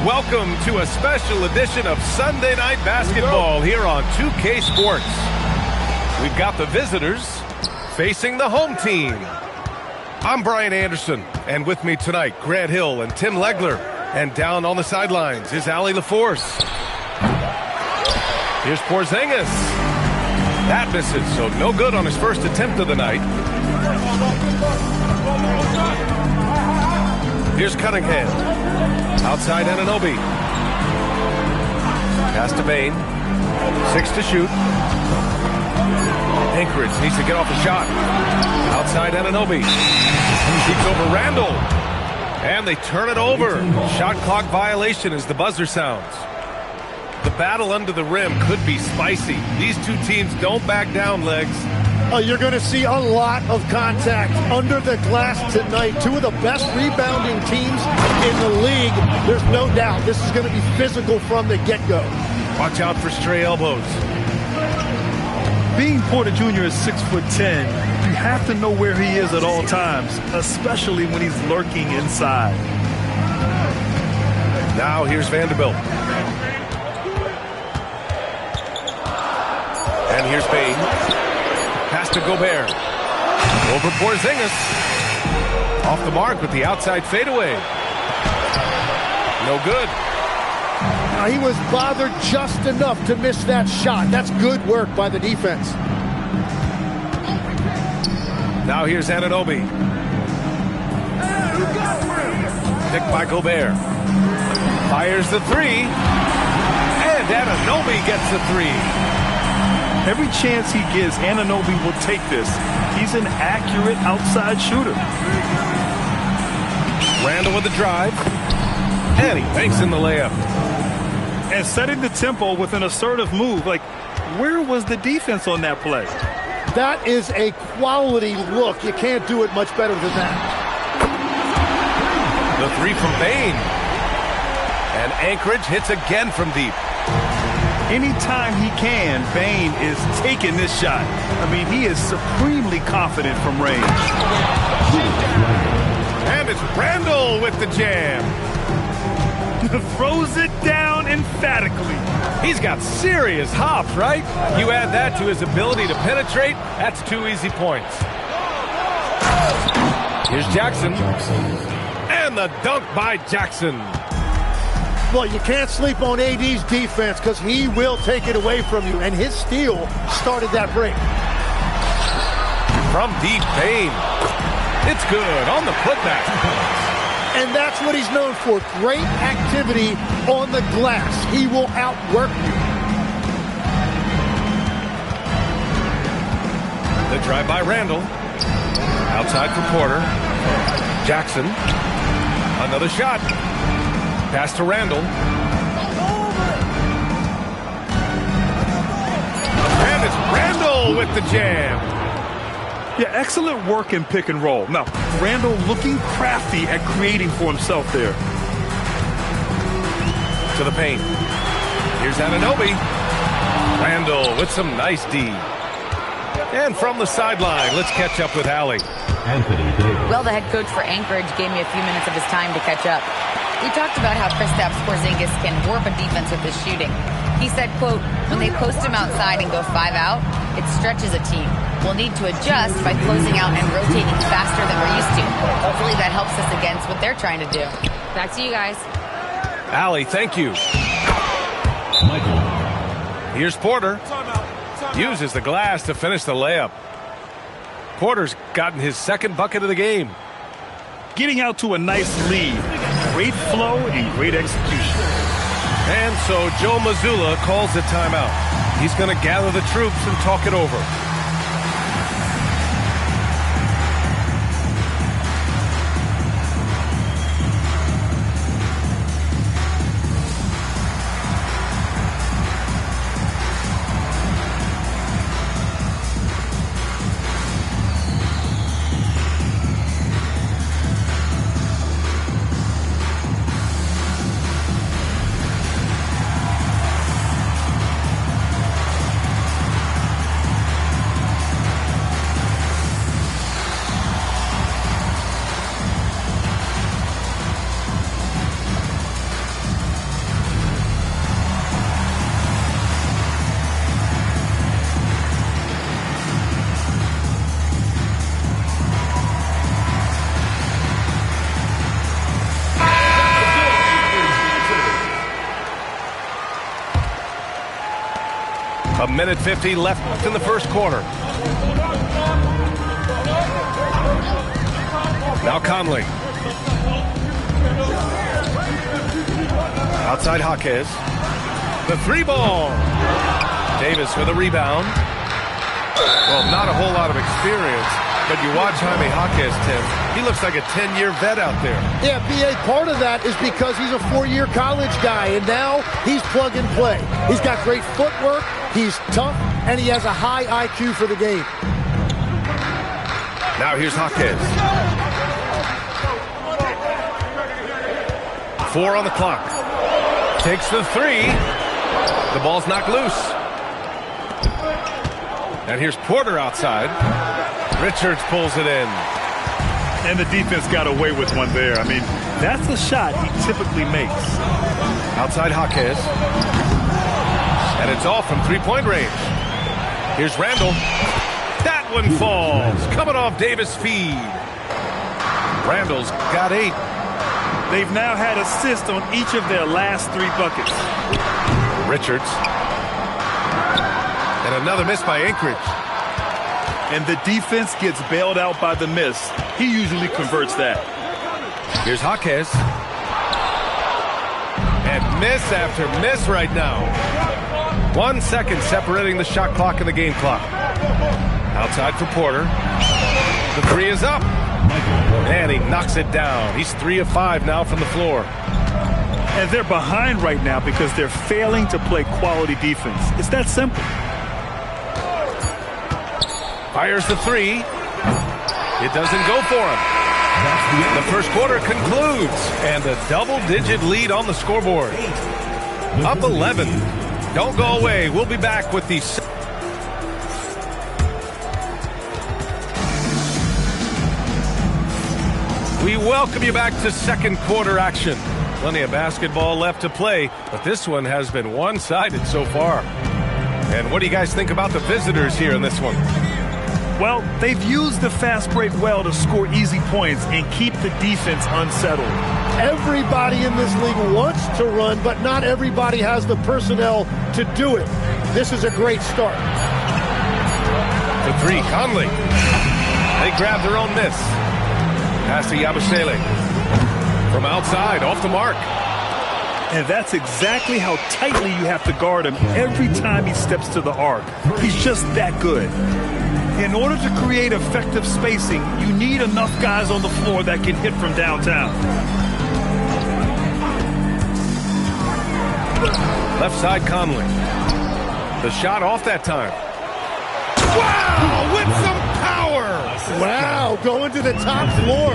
Welcome to a special edition of Sunday Night Basketball here on 2K Sports. We've got the visitors facing the home team. I'm Brian Anderson, and with me tonight, Grant Hill and Tim Legler. And down on the sidelines is Allie LaForce. Here's Porzingis. That misses, so no good on his first attempt of the night. Here's Cunningham. Outside Anunoby. Pass to Bane. 6 to shoot. Anchorage needs to get off a shot. Outside Anunoby. Shoots over Randall. And they turn it over. Shot clock violation as the buzzer sounds. The battle under the rim could be spicy. These two teams don't back down, Legs. You're going to see a lot of contact under the glass tonight. Two of the best rebounding teams in the league. There's no doubt this is going to be physical from the get-go. Watch out for stray elbows. Being Porter Jr. is 6'10", you have to know where he is at all times, especially when he's lurking inside. Now here's Vanderbilt. And here's Bane. Pass to Gobert. Over Porzingis. Off the mark with the outside fadeaway. No good. Now he was bothered just enough to miss that shot. That's good work by the defense. Now here's Anunoby. Picked by Gobert. Fires the three. And Anunoby gets the three. Every chance he gets, Anunoby will take this. He's an accurate outside shooter. Randall with the drive. And he banks in the layup. And setting the tempo with an assertive move. Like, where was the defense on that play? That is a quality look. You can't do it much better than that. The three from Bane. And Anchorage hits again from deep. Anytime he can, Bane is taking this shot. I mean, he is supremely confident from range. And it's Randall with the jam. Throws it down emphatically. He's got serious hops, right? You add that to his ability to penetrate, that's 2 easy points. Here's Jackson. And the dunk by Jackson. Well, you can't sleep on AD's defense because he will take it away from you, and his steal started that break. From deep, Bane. It's good on the putback. And that's what he's known for, great activity on the glass. He will outwork you. The drive by Randall. Outside for Porter. Jackson. Another shot. Pass to Randall. And it's Randall with the jam. Yeah, excellent work in pick and roll. Now, Randall looking crafty at creating for himself there. To the paint. Here's Anunoby. Randall with some nice D. And from the sideline, let's catch up with Allie. Well, the head coach for Anchorage gave me a few minutes of his time to catch up. We talked about how Kristaps Porzingis can warp a defense with his shooting. He said, quote, when they post him outside and go 5 out, it stretches a team. We'll need to adjust by closing out and rotating faster than we're used to. Hopefully that helps us against what they're trying to do. Back to you guys. Allie, thank you. Michael. Here's Porter. Uses the glass to finish the layup. Porter's gotten his second bucket of the game. Getting out to a nice lead. Great flow and great execution. And so Joe Mazzulla calls a timeout. He's going to gather the troops and talk it over. A minute 50 left in the first quarter. Now Conley. Outside Jaquez. The three ball. Davis with a rebound. Well, not a whole lot of experience, but you watch Jaime Jaquez, Tim. He looks like a 10-year vet out there. Yeah, B.A., part of that is because he's a 4-year college guy, and now he's plug and play. He's got great footwork, he's tough, and he has a high IQ for the game. Now here's Jaquez. 4 on the clock. Takes the three. The ball's knocked loose. And here's Porter outside. Richards pulls it in. And the defense got away with one there. I mean, that's the shot he typically makes. Outside Jaquez. And it's off from three-point range. Here's Randall. That one falls. Coming off Davis' feed. Randall's got 8. They've now had assists on each of their last 3 buckets. Richards. And another miss by Anchorage. And the defense gets bailed out by the miss. He usually converts that. Here's Jaquez. And miss after miss right now. 1 second separating the shot clock and the game clock. Outside for Porter. The three is up. And he knocks it down. He's 3 of 5 now from the floor. And they're behind right now because they're failing to play quality defense. It's that simple. Fires the three. It doesn't go for him. The first quarter concludes. And a double-digit lead on the scoreboard. Up 11. Don't go away. We'll be back with the... We welcome you back to second quarter action. Plenty of basketball left to play, but this one has been one-sided so far. And what do you guys think about the visitors here in this one? Well, they've used the fast break well to score easy points and keep the defense unsettled. Everybody in this league wants to run, but not everybody has the personnel to do it. This is a great start. The three, Conley. They grab their own miss. Pass to Yabusele. From outside, off the mark. And that's exactly how tightly you have to guard him every time he steps to the arc. He's just that good. In order to create effective spacing, you need enough guys on the floor that can hit from downtown. Left side, Conley. The shot off that time. Wow, with some power. Wow, going to the top floor.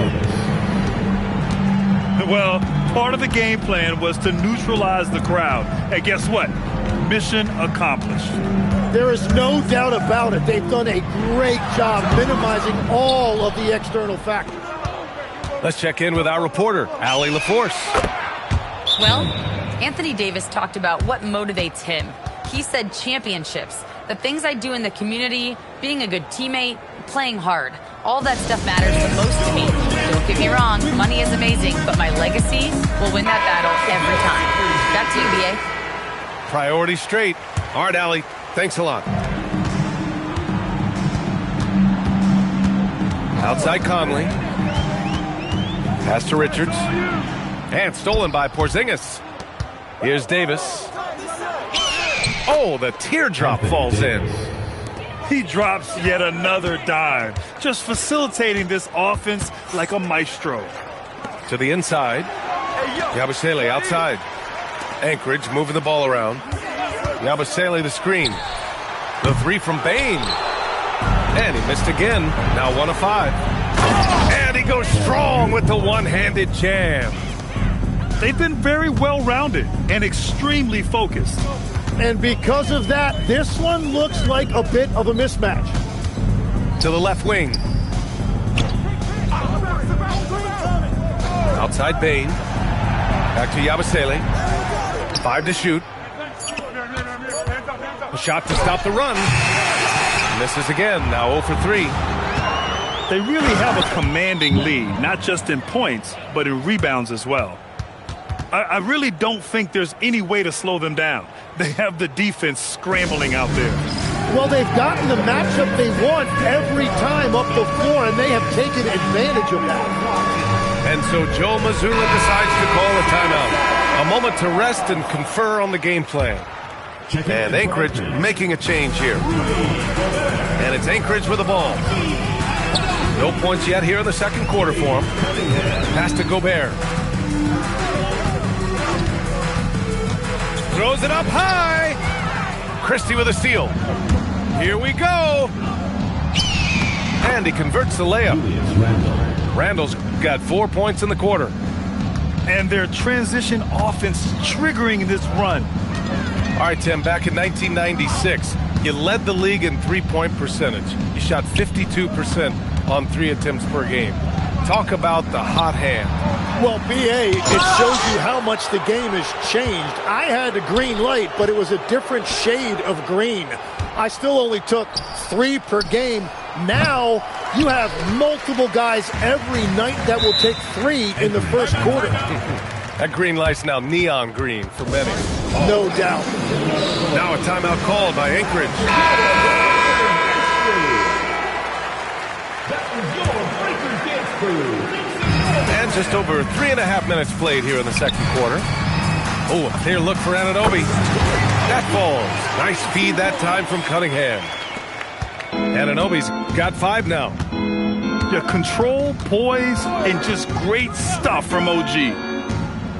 Well, part of the game plan was to neutralize the crowd. And guess what? Mission accomplished. There is no doubt about it. They've done a great job minimizing all of the external factors. Let's check in with our reporter, Allie LaForce. Well, Anthony Davis talked about what motivates him. He said championships, the things I do in the community, being a good teammate, playing hard. All that stuff matters the most to me. Don't get me wrong, money is amazing, but my legacy will win that battle every time. Back to you, B.A. Priority straight. All right, Allie, thanks a lot. Outside Conley. Pass to Richards. And stolen by Porzingis. Here's Davis. Oh, the teardrop falls in. He drops yet another dime, just facilitating this offense like a maestro. To the inside. Yabusele outside. Anchorage moving the ball around. Yabusele the screen. The three from Bane. And he missed again. Now 1 of 5. And he goes strong with the one-handed jam. They've been very well-rounded and extremely focused. And because of that, this one looks like a bit of a mismatch. To the left wing. Outside Bane. Back to Yabusele. 5 to shoot. A shot to stop the run. Misses again. Now 0 for 3. They really have a commanding lead, not just in points, but in rebounds as well. I really don't think there's any way to slow them down. They have the defense scrambling out there. Well, they've gotten the matchup they want every time up the floor, and they have taken advantage of that. And so Joe Mazzulla decides to call a timeout. A moment to rest and confer on the game plan. And Anchorage making a change here. And it's Anchorage with the ball. No points yet here in the second quarter for him. Pass to Gobert. Throws it up high. Christie with a steal. Here we go. And he converts the layup. Randall's got 4 points in the quarter. And their transition offense triggering this run. All right, Tim, back in 1996, you led the league in three-point percentage. You shot 52% on 3 attempts per game. Talk about the hot hand. Well, BA, it shows you how much the game has changed. I had a green light, but it was a different shade of green. I still only took 3 per game. Now you have multiple guys every night that will take 3 in the first quarter. That green light's now neon green for many. No doubt. Now a timeout called by Anchorage. And just over 3.5 minutes played here in the second quarter. Oh, a clear look for Anunoby. That falls. Nice feed that time from Cunningham. Anunoby's got 5 now. Yeah, control, poise, and just great stuff from OG.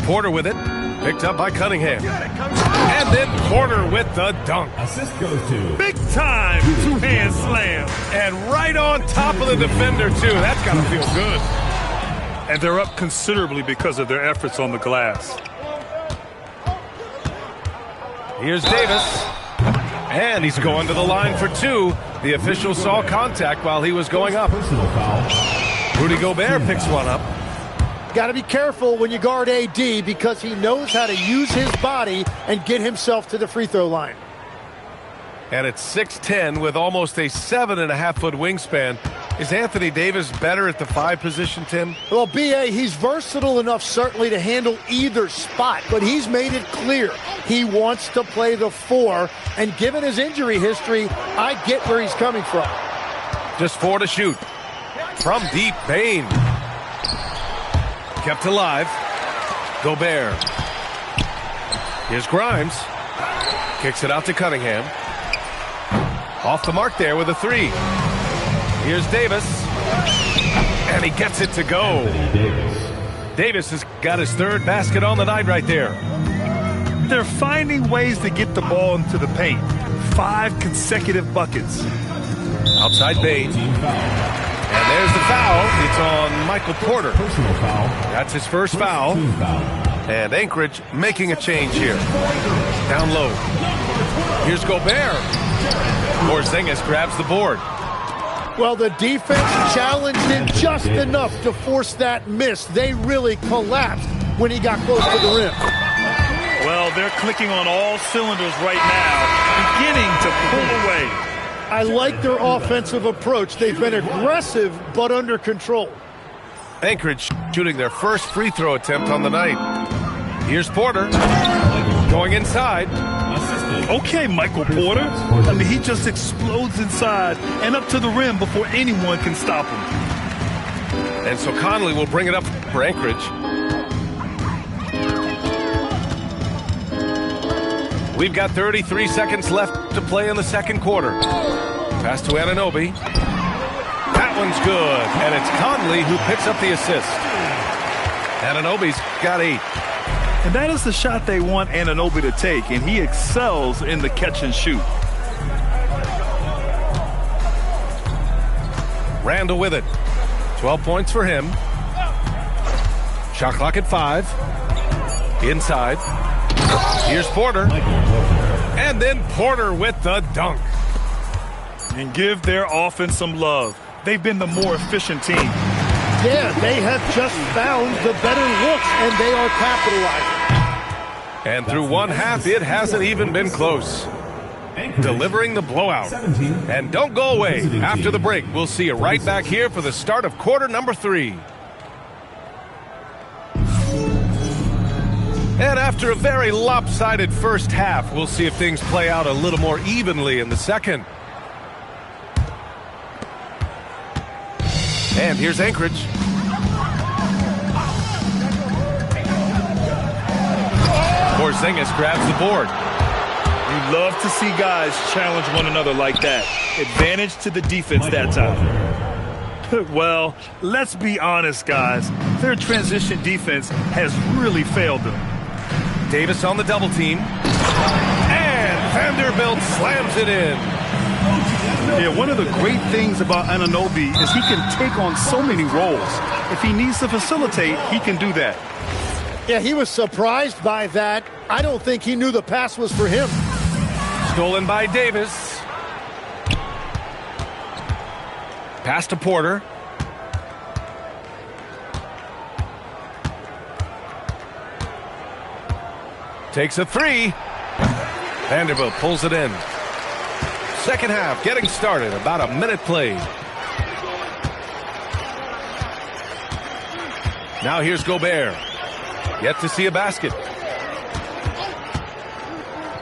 Porter with it. Picked up by Cunningham. And then Porter with the dunk. Assist goes to Big time two-hand slam. And right on top of the defender, too. That's got to feel good. And they're up considerably because of their efforts on the glass. Here's Davis. And he's going to the line for 2. The official saw contact while he was going up. personal foul. Rudy Gobert picks one up. Got to be careful when you guard AD because he knows how to use his body and get himself to the free throw line. And it's 6'10" with almost a 7.5-foot wingspan. Is Anthony Davis better at the 5 position, Tim? Well, BA, he's versatile enough certainly to handle either spot, but he's made it clear he wants to play the 4, and given his injury history, I get where he's coming from. Just 4 to shoot. From deep, Bane. Kept alive. Gobert. Here's Grimes. Kicks it out to Cunningham. Off the mark there with a 3. Here's Davis. And he gets it to go. Davis has got his 3rd basket on the night right there. They're finding ways to get the ball into the paint. 5 consecutive buckets. Outside Bane. And there's the foul. It's on Michael Porter. Personal foul. That's his first foul. Team foul. And Anchorage making a change here. Down low. Here's Gobert. Porzingis grabs the board. Well, the defense challenged him just enough to force that miss. They really collapsed when he got close to the rim. Well, they're clicking on all cylinders right now, beginning to pull away. I like their offensive approach. They've been aggressive but under control. Anchorage shooting their first free throw attempt on the night. Here's Porter. Going inside. Okay, Michael Porter. I mean, he just explodes inside and up to the rim before anyone can stop him. And so Conley will bring it up for Anchorage. We've got 33 seconds left to play in the second quarter. Pass to Anunoby. That one's good. And it's Conley who picks up the assist. Anunoby's got 8. And that is the shot they want Anunoby to take, and he excels in the catch and shoot. Randall with it. 12 points for him. Shot clock at 5. Inside. Here's Porter. And then Porter with the dunk. And give their offense some love. They've been the more efficient team. Yeah, they have just found the better looks, and they are capitalizing. And through one half, it hasn't even been close. Delivering the blowout. And don't go away. After the break, we'll see you right back here for the start of quarter number 3. And after a very lopsided first half, we'll see if things play out a little more evenly in the second. And here's Anchorage. Porzingis grabs the board. You love to see guys challenge one another like that. Advantage to the defense that time. Well, let's be honest, guys. Their transition defense has really failed them. Davis on the double team. And Vanderbilt slams it in. Yeah, one of the great things about Anunoby is he can take on so many roles. If he needs to facilitate, he can do that. Yeah, he was surprised by that. I don't think he knew the pass was for him. Stolen by Davis. Pass to Porter. Takes a three. Vanderbilt pulls it in. Second half getting started. About a minute played. Now here's Gobert. Yet to see a basket.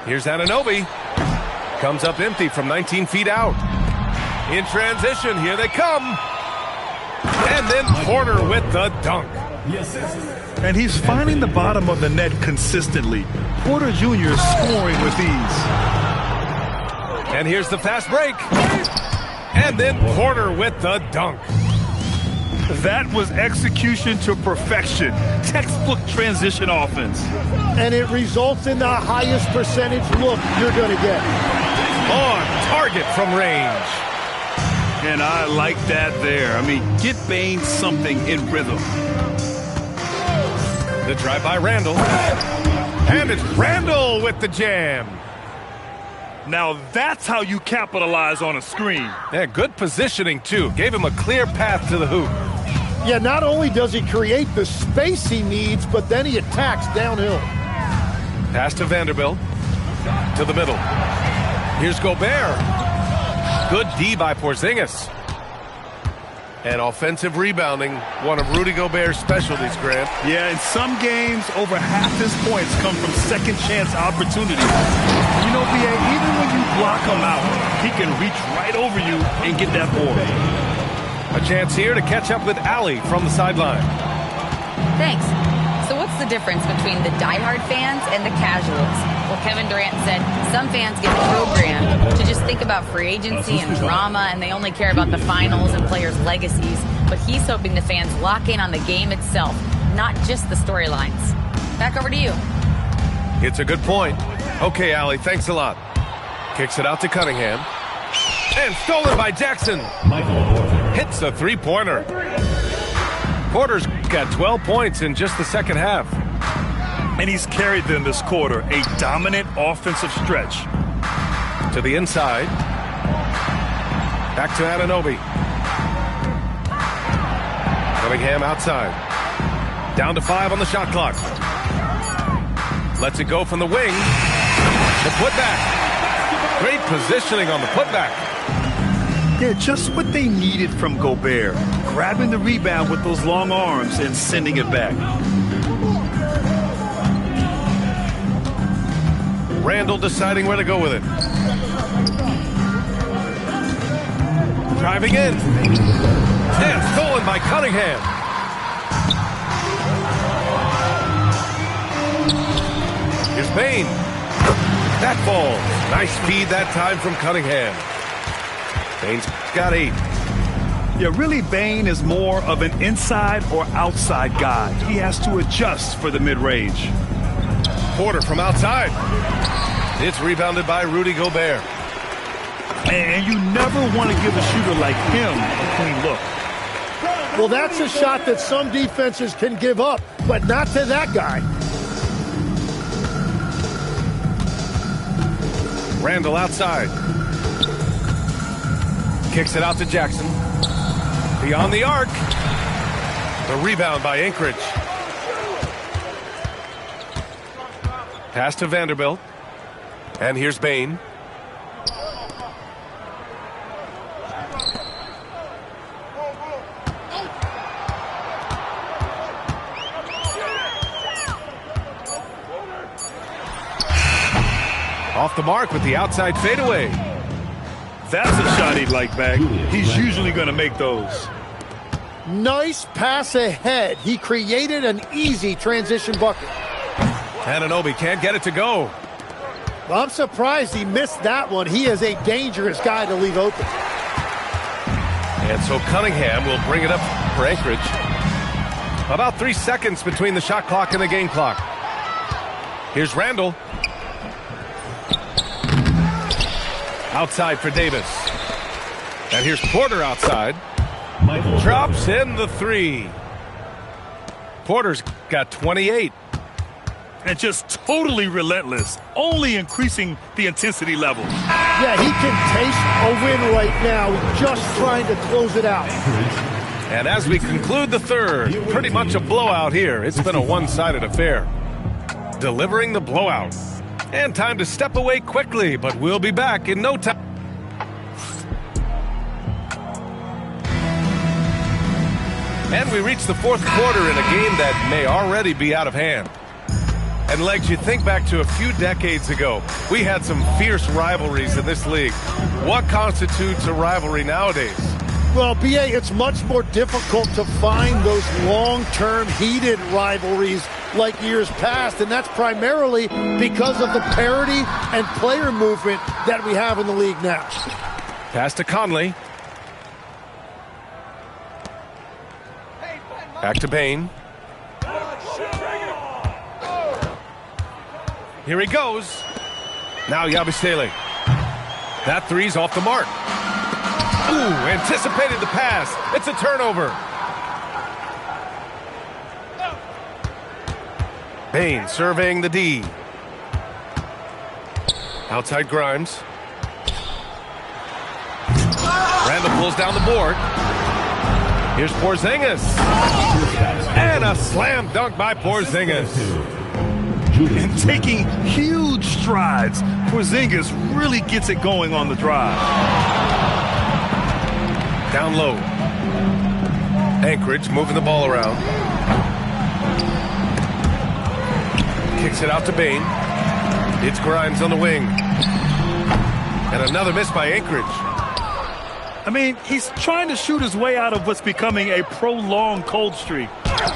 Here's Anunoby. Comes up empty from 19 feet out. In transition, here they come. And then Porter with the dunk. And he's finding the bottom of the net consistently. Porter Jr. scoring with ease. And here's the fast break. And then Porter with the dunk. That was execution to perfection. Textbook transition offense. And it results in the highest percentage look you're going to get. On target from range. And I like that there. I mean, get Bane something in rhythm. The drive by Randall. And it's Randall with the jam. Now that's how you capitalize on a screen. Yeah, good positioning, too. Gave him a clear path to the hoop. Yeah, not only does he create the space he needs, but then he attacks downhill. Pass to Vanderbilt. To the middle. Here's Gobert. Good D by Porzingis. And offensive rebounding, one of Rudy Gobert's specialties, Grant. Yeah, in some games, over half his points come from second chance opportunities. You know, B.A., even when you block him out, he can reach right over you and get that board. A chance here to catch up with Allie from the sideline. Thanks. So what's the difference between the diehard fans and the casuals? Well, Kevin Durant said some fans get programmed to just think about free agency and drama, and they only care about the finals and players' legacies. But he's hoping the fans lock in on the game itself, not just the storylines. Back over to you. It's a good point. Okay, Allie, thanks a lot. Kicks it out to Cunningham. And stolen by Jackson. Hits a three-pointer. Porter's got 12 points in just the second half. And he's carried them this quarter. A dominant offensive stretch. To the inside. Back to Anunoby. Cunningham outside. Down to 5 on the shot clock. Lets it go from the wing. The putback. Great positioning on the putback. Yeah, just what they needed from Gobert. Grabbing the rebound with those long arms and sending it back. Randall deciding where to go with it. Driving in. And stolen by Cunningham. Here's Bane. That falls. Nice feed that time from Cunningham. Bane's got 8. Yeah, really, Bane is more of an inside or outside guy. He has to adjust for the mid-range. Porter from outside. It's rebounded by Rudy Gobert. And you never want to give a shooter like him a clean look. Well, that's a shot that some defenses can give up, but not to that guy. Randall outside. Kicks it out to Jackson. Beyond the arc. The rebound by Anchorage. Pass to Vanderbilt. And here's Bane. Off the mark with the outside fadeaway. That's a shot he'd like back. He's usually going to make those. Nice pass ahead. He created an easy transition bucket. Anunoby can't get it to go. Well, I'm surprised he missed that one. He is a dangerous guy to leave open. And so Cunningham will bring it up for Anchorage. About 3 seconds between the shot clock and the game clock. Here's Randall. Outside for Davis. And here's Porter outside. Drops in the three. Porter's got 28. And just totally relentless, only increasing the intensity level. Yeah, he can taste a win right now, just trying to close it out. And as we conclude the third, pretty much a blowout here. It's been a one-sided affair. Delivering the blowout. And time to step away quickly, but we'll be back in no time. And we reach the fourth quarter in a game that may already be out of hand. And Legs, you think back to a few decades ago, we had some fierce rivalries in this league. What constitutes a rivalry nowadays? Well, B.A., it's much more difficult to find those long-term heated rivalries like years past, and that's primarily because of the parity and player movement that we have in the league now. Pass to Conley. Back to Bane. Here he goes. Now Yabusele. That three's off the mark. Ooh, anticipated the pass. It's a turnover. Bane surveying the D. Outside Grimes. Randall pulls down the board. Here's Porzingis. And a slam dunk by Porzingis. And taking huge strides, Porzingis really gets it going on the drive. Down low. Anchorage moving the ball around. Kicks it out to Bane. It's Grimes on the wing. And another miss by Anchorage. I mean, he's trying to shoot his way out of what's becoming a prolonged cold streak.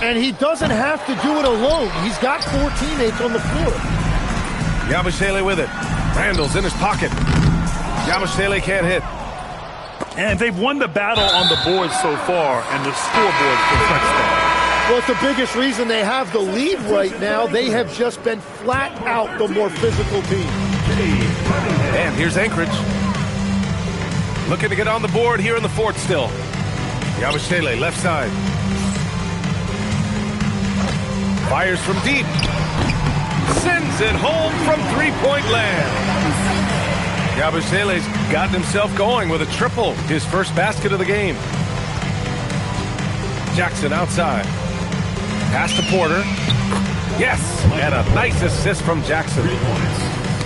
And he doesn't have to do it alone. He's got 4 teammates on the floor. Yabusele with it. Randall's in his pocket. Yabusele can't hit. And they've won the battle on the board so far, and the scoreboard reflects that. Well, it's the biggest reason they have the lead right now. They have just been flat out the more physical team. And here's Anchorage. Looking to get on the board here in the fourth still. Yabusele left side. Fires from deep. Sends it home from three-point land. Yabusele's gotten himself going with a triple. His first basket of the game. Jackson outside. Pass to Porter. Yes! And a nice assist from Jackson.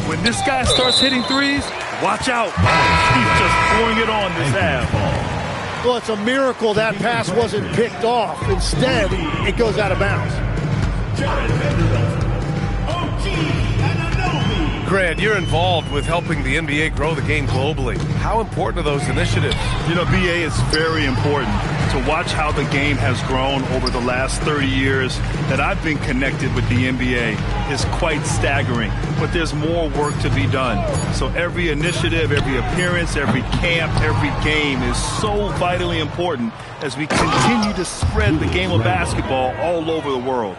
When this guy starts hitting threes, watch out. He's just pouring it on this half. Well, it's a miracle that pass wasn't picked off. Instead, it goes out of bounds. Grant, you're involved with helping the NBA grow the game globally. How important are those initiatives? You know, BA, it's very important to watch how the game has grown over the last 30 years that I've been connected with the NBA is quite staggering. But there's more work to be done. So every initiative, every appearance, every camp, every game is so vitally important as we continue to spread the game of basketball all over the world.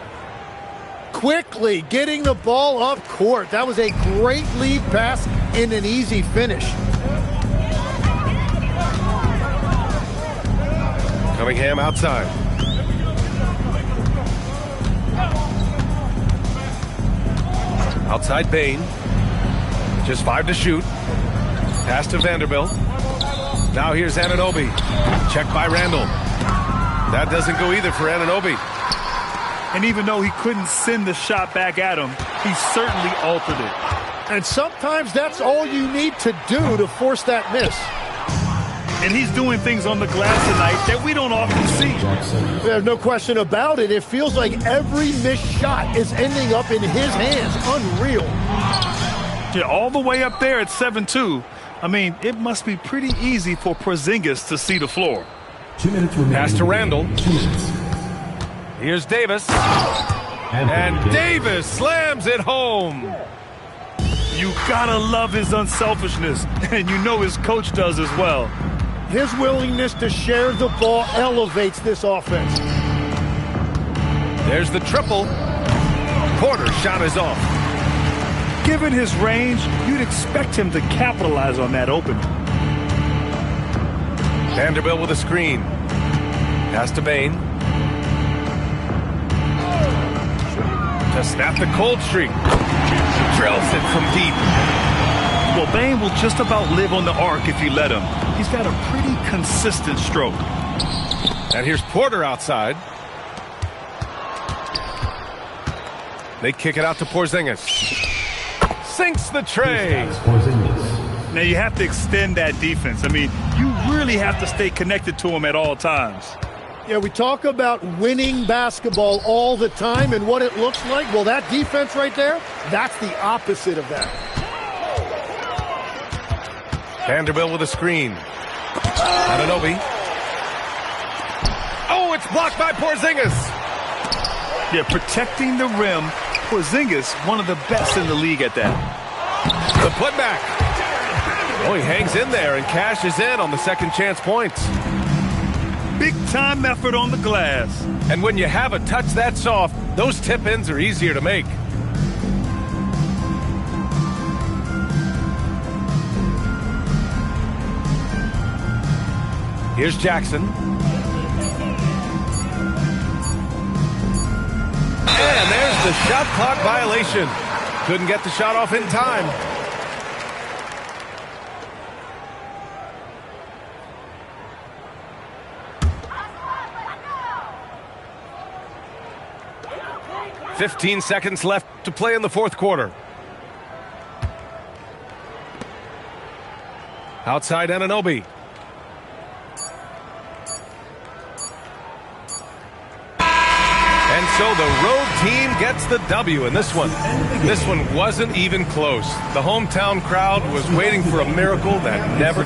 Quickly getting the ball up court. That was a great lead pass and an easy finish. Cunningham outside. Outside Bane. Just 5 to shoot. Pass to Vanderbilt. Now here's Anunoby. Checked by Randall. That doesn't go either for Anunoby. And even though he couldn't send the shot back at him, he certainly altered it. And sometimes that's all you need to do to force that miss. And he's doing things on the glass tonight that we don't often see. There's no question about it. It feels like every missed shot is ending up in his hands. Unreal. Yeah, all the way up there at 7-2. I mean, it must be pretty easy for Porzingis to see the floor. 2 minutes remaining. Pass to Randall. 2 minutes. Here's Davis. And Davis slams it home. You gotta love his unselfishness, and you know his coach does as well. His willingness to share the ball elevates this offense. There's the triple. Porter's shot is off. Given his range, you'd expect him to capitalize on that opening. Vanderbilt with a screen. Pass to Bane. To snap the cold streak. Drills it from deep. Well, Bane will just about live on the arc if you let him. He's got a pretty consistent stroke. And here's Porter outside. They kick it out to Porzingis. Sinks the tray. Porzingis. Now you have to extend that defense. I mean, you really have to stay connected to him at all times. Yeah, we talk about winning basketball all the time and what it looks like. Well, that defense right there, that's the opposite of that. Vanderbilt with a screen. Anunoby. Oh, it's blocked by Porzingis. Yeah, protecting the rim. Porzingis, one of the best in the league at that. The putback. Oh, he hangs in there and cashes in on the second chance points. Big time effort on the glass. And when you have a touch that soft, those tip-ins are easier to make. Here's Jackson. And there's the shot clock violation. Couldn't get the shot off in time. "15 seconds left to play in the fourth quarter. Outside Anunoby. And so the road team gets the W in this one. This one wasn't even close. The hometown crowd was waiting for a miracle that never